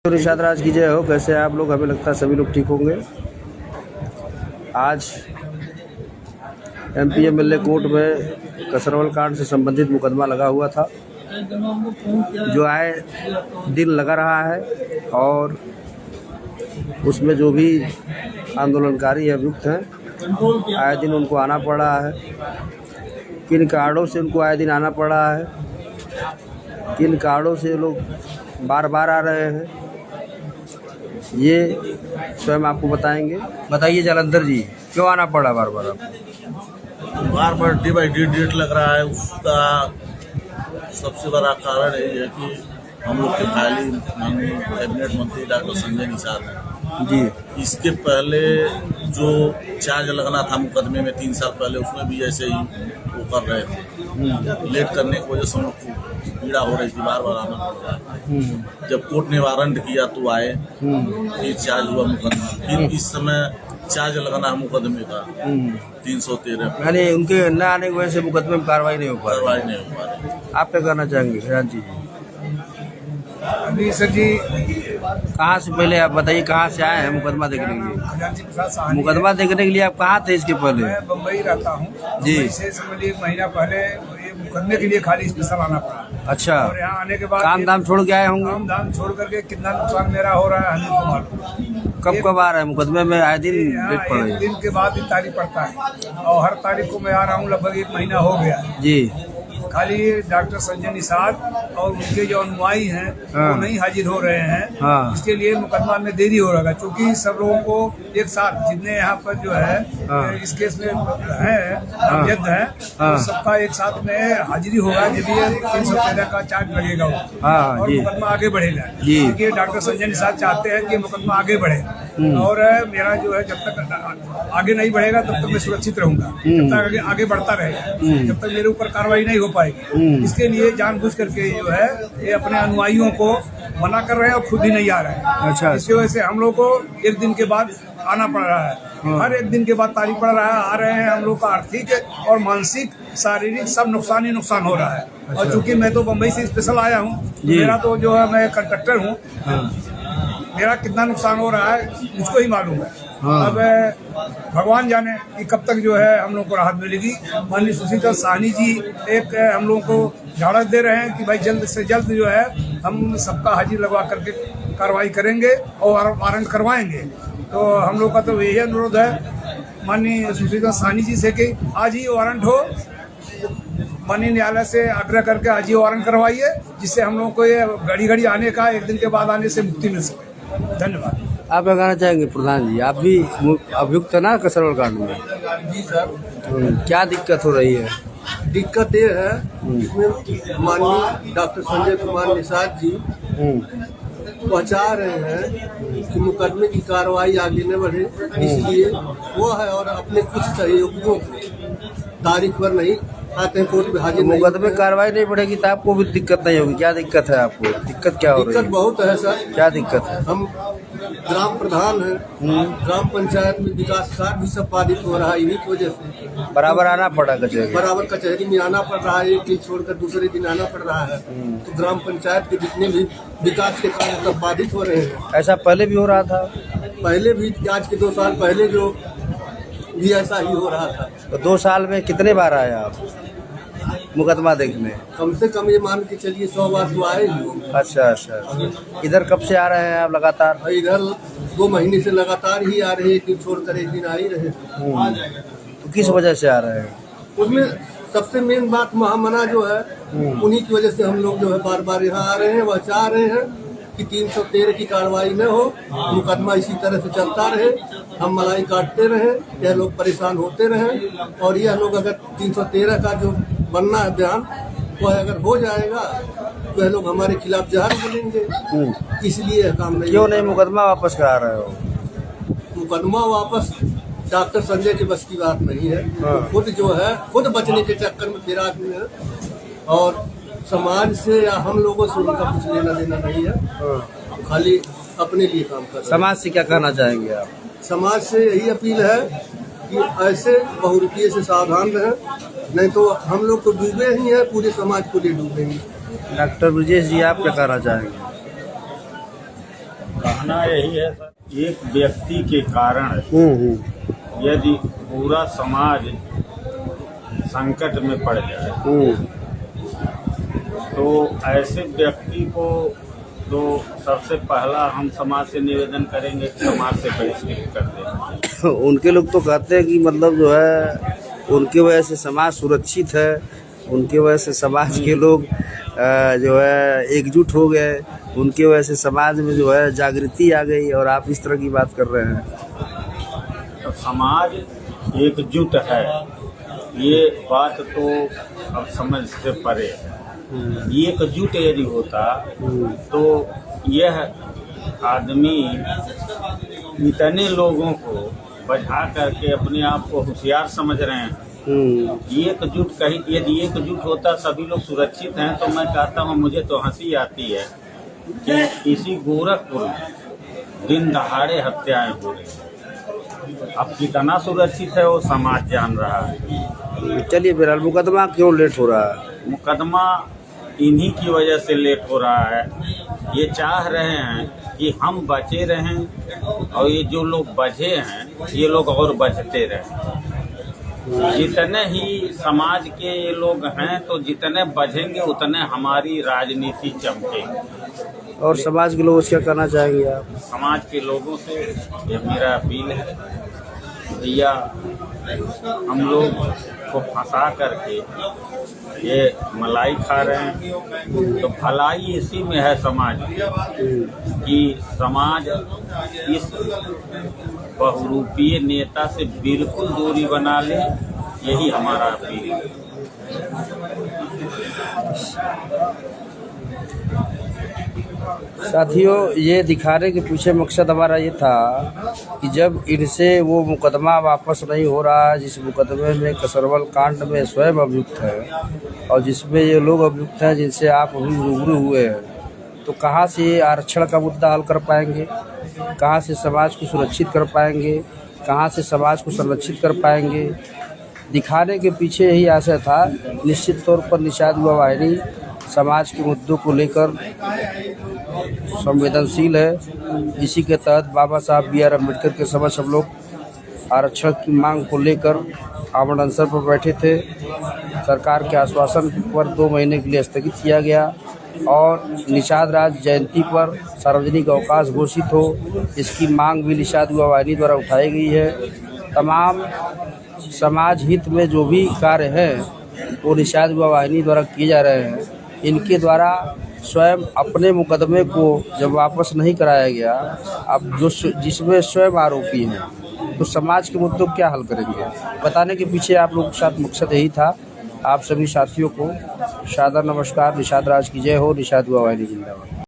तो निशात राज की जय हो। कैसे हैं आप लोग? हमें लगता है सभी लोग ठीक होंगे। आज एमपी एमएलए कोर्ट में कसरवल कांड से संबंधित मुकदमा लगा हुआ था, जो आए दिन लगा रहा है और उसमें जो भी आंदोलनकारी अभियुक्त हैं आए दिन उनको आना पड़ रहा है। किन कारणों से उनको आए दिन आना पड़ रहा है, किन कारणों से लोग बार बार आ रहे हैं, ये स्वयं आपको बताएंगे। बताइए जालंधर जी, क्यों आना पड़ा बार बार? बार बार डे बाई डेट लग रहा है। उसका सबसे बड़ा कारण यही है कि हम लोग के खाली माननीय कैबिनेट मंत्री डॉक्टर संजय निषाद हैं जी। इसके पहले जो चार्ज लगना था मुकदमे में 3 साल पहले, उसमें भी ऐसे ही वो कर रहे थे। लेट करने की वजह से हम लोग को पीड़ा हो रही थी, बार बार आना पड़ रहा है। जब कोर्ट ने वारंट किया तो आए, फिर चार्ज हुआ मुकदमा। फिर इस समय चार्ज लगाना है मुकदमे का 313। यानी उनके न आने की वजह से मुकदमे में कार्रवाई नहीं हो पा रही। आप क्या कहना चाहेंगे खजांची जी? अभी सर जी, कहाँ से पहले आप बताइए, कहाँ से आए हैं मुकदमा देखने के लिए? मुकदमा देखने के लिए आप कहाँ थे इसके पहले? मैं बम्बई रहता हूँ जी। से समझिए 1 महीना पहले ये मुकदमे के लिए खाली स्पेशल आना पड़ा। अच्छा। और यहाँ आने के बाद काम धाम छोड़ के आए होंगे? काम धाम छोड़ करके कितना नुकसान मेरा हो रहा है हमें तो मालूम। कब आ रहा है मुकदमे में? आए दिन डेट पड़ रही है। दिन के बाद ही तारीख पड़ता है और हर तारीख को मैं आ रहा हूँ। लगभग 1 महीना हो गया जी। खाली डॉक्टर संजय निषाद और उनके जो अनुयायी हैं वो नहीं हाजिर हो रहे हैं। इसके लिए मुकदमा में देरी हो रहा है, क्योंकि सब लोगों को एक साथ जितने यहाँ पर जो है इस केस में है नामजद है, तो सबका एक साथ में हाजिरी होगा, जब ये 313 का चार्ज लगेगा और मुकदमा आगे बढ़ेगा। क्योंकि डॉक्टर संजय निषाद चाहते हैं कि मुकदमा आगे बढ़े और मेरा जो है जब तक आगे नहीं बढ़ेगा तब तक मैं सुरक्षित रहूंगा, जब तक आगे बढ़ता रहेगा, जब तक मेरे ऊपर कार्रवाई नहीं हो पाएगी। इसके लिए जानबूझ करके जो है ये अपने अनुयायियों को मना कर रहे हैं और खुद ही नहीं आ रहे हैं। अच्छा। इसकी वजह से हम लोग को 1 दिन के बाद आना पड़ रहा है। हर 1 दिन के बाद तारीख पड़ रहा है, आ रहे हैं। हम लोग का आर्थिक और मानसिक शारीरिक सब नुकसान ही नुकसान हो रहा है। और चूंकि मैं तो बम्बई से स्पेशल आया हूँ, मेरा तो जो है मैं कंडक्टर हूँ, मेरा कितना नुकसान हो रहा है मुझको ही मालूम है। अब भगवान जाने कि कब तक जो है हम लोग को राहत मिलेगी। माननीय सुशील साहनी जी एक हम लोगों को झाड़स दे रहे हैं कि भाई जल्द से जल्द जो है हम सबका हाजिर लगवा करके कार्रवाई करेंगे और वारंट करवाएंगे। तो हम लोग का तो यही अनुरोध है माननीय सुशील साहनी जी से कि आज ही वारंट हो, माननीय न्यायालय से आग्रह करके आज ही वारंट करवाइए, जिससे हम लोग को ये घड़ी घड़ी आने का, 1 दिन के बाद आने से मुक्ति मिल सके। धन्यवाद। आप क्या कहना चाहेंगे प्रधान जी? आप भी अभियुक्त है ना कसरवल कांड में? जी सर। क्या दिक्कत हो रही है? दिक्कत ये है, इसमें माननीय डॉक्टर संजय कुमार निषाद जी पहुंचा रहे हैं कि मुकदमे की कार्रवाई आगे न बढ़े, इसलिए वो है और अपने कुछ सहयोगियों तारीख पर नहीं आते हैं, कोर्ट में हाजिर नहीं। मुकदमे कार्रवाई नहीं बढ़ेगी तो आपको भी दिक्कत नहीं होगी? क्या दिक्कत है आपको? दिक्कत क्या हो रही है? दिक्कत बहुत है सर। क्या दिक्कत है? हम ग्राम प्रधान हैं, ग्राम पंचायत में विकास कार्य भी सब बाधित हो रहा है। इन्हीं की वजह से बराबर आना पड़ा कचहरी, बराबर कचहरी में आना पड़ रहा है। एक दिन छोड़कर दूसरे दिन आना पड़ रहा है। तो ग्राम पंचायत के जितने भी विकास के काम सब बाधित हो रहे हैं। ऐसा पहले भी हो रहा था? पहले भी आज के 2 साल पहले जो भी ऐसा ही हो रहा था। तो 2 साल में कितने बार आए आप मुकदमा देखने? कम से कम ये मान के चलिए 100 बार तो आए ही। अच्छा। इधर कब से आ रहे हैं आप लगातार? इधर 2 महीने से लगातार ही आ रहे हैं, 1 दिन छोड़कर 1 दिन आ ही रहे। तो किस वजह से आ रहे हैं? उसमें सबसे मेन बात महामना जो है, उन्हीं की वजह से हम लोग जो है बार बार यहाँ आ रहे हैं। वह चाह रहे हैं कि 313 की कार्रवाई न हो, मुकदमा इसी तरह से चलता रहे, हम मलाई काटते रहे, यह लोग परेशान होते रहे। और यह लोग अगर 313 का जो बनना है बयान, वह अगर हो जाएगा तो यह लोग हमारे खिलाफ जहर बोलेंगे। इसलिए काम नहीं। क्यों नहीं मुकदमा वापस करा रहे हो? मुकदमा वापस डॉक्टर संजय के बस की बात नहीं है। खुद जो है खुद बचने के चक्कर में फिर आदमी है, और समाज से या हम लोगों से उनका कुछ लेना देना नहीं है। खाली अपने लिए काम कर रहे हैं। समाज से क्या कहना चाहेंगे आप? समाज से यही अपील है कि ऐसे बहुरूपिये से सावधान रहें, नहीं तो हम लोग तो डूबे ही हैं, पूरे समाज को लिए डूबेंगे। डॉक्टर ब्रजेश जी, आप क्या कहना चाहेंगे? कहना यही है सर, एक व्यक्ति के कारण यदि पूरा समाज संकट में पड़ जाए तो ऐसे व्यक्ति को तो सबसे पहला हम समाज से निवेदन करेंगे कि समाज से बहिष्कृत कर दें। उनके लोग तो कहते हैं कि मतलब जो है उनकी वजह से समाज सुरक्षित है, उनकी वजह से समाज के लोग जो है एकजुट हो गए, उनकी वजह से समाज में जो है जागृति आ गई, और आप इस तरह की बात कर रहे हैं। तो समाज एकजुट है ये बात तो अब समझ से परे है। एकजुट यदि होता तो यह आदमी इतने लोगों को बझा करके अपने आप को होशियार समझ रहे हैं। एकजुट कहीं यदि एकजुट होता सभी लोग सुरक्षित हैं तो मैं कहता हूँ, मुझे तो हंसी आती है कि इसी गोरखपुर में दिन दहाड़े हत्याएं हो रही हैं। अब कितना सुरक्षित है वो समाज जान रहा है। चलिए फिलहाल मुकदमा क्यों लेट हो रहा है? मुकदमा इन्हीं की वजह से लेट हो रहा है। ये चाह रहे हैं कि हम बचे रहें और ये जो लोग बचे हैं ये लोग और बचते रहें। जितने ही समाज के ये लोग हैं तो जितने बचेंगे उतने हमारी राजनीति चमकेगी। और समाज के लोगों से क्या कहना चाहेंगे आप? समाज के लोगों से ये मेरा अपील है, भैया हम लोग को फंसा करके ये मलाई खा रहे हैं, तो भलाई इसी में है समाज कि समाज इस बहुरूपीय नेता से बिल्कुल दूरी बना ले, यही हमारा अपील है। साथियों, ये दिखाने के पीछे मकसद हमारा ये था कि जब इनसे वो मुकदमा वापस नहीं हो रहा है जिस मुकदमे में कसरवल कांड में स्वयं अभियुक्त है और जिसमें ये लोग अभियुक्त हैं जिनसे आप अभी रूबरू हुए हैं, तो कहाँ से ये आरक्षण का मुद्दा हल कर पाएंगे, कहाँ से समाज को सुरक्षित कर पाएंगे, कहाँ से समाज को संरक्षित कर पाएंगे। दिखाने के पीछे यही आशय था। निश्चित तौर पर निषाद युवा वाहिनी समाज के मुद्दों को लेकर संवेदनशील है। इसी के तहत बाबा साहब B.R. अम्बेडकर के समक्ष हम लोग आरक्षण की मांग को लेकर आमरण अनशन पर बैठे थे। सरकार के आश्वासन पर 2 महीने के लिए स्थगित किया गया और निषाद राज जयंती पर सार्वजनिक अवकाश घोषित हो, इसकी मांग भी निषाद युवा वाहिनी द्वारा उठाई गई है। तमाम समाज हित में जो भी कार्य हैं वो निषाद युवा वाहिनी द्वारा किए जा रहे हैं। इनके द्वारा स्वयं अपने मुकदमे को जब वापस नहीं कराया गया, अब जो जिसमें स्वयं आरोपी हैं, तो समाज के मुद्दों क्या हल करेंगे? बताने के पीछे आप लोगों के साथ मकसद यही था। आप सभी साथियों को सादर नमस्कार। निषाद राज की जय हो। निषाद युवा वाहिनी जिंदाबाद।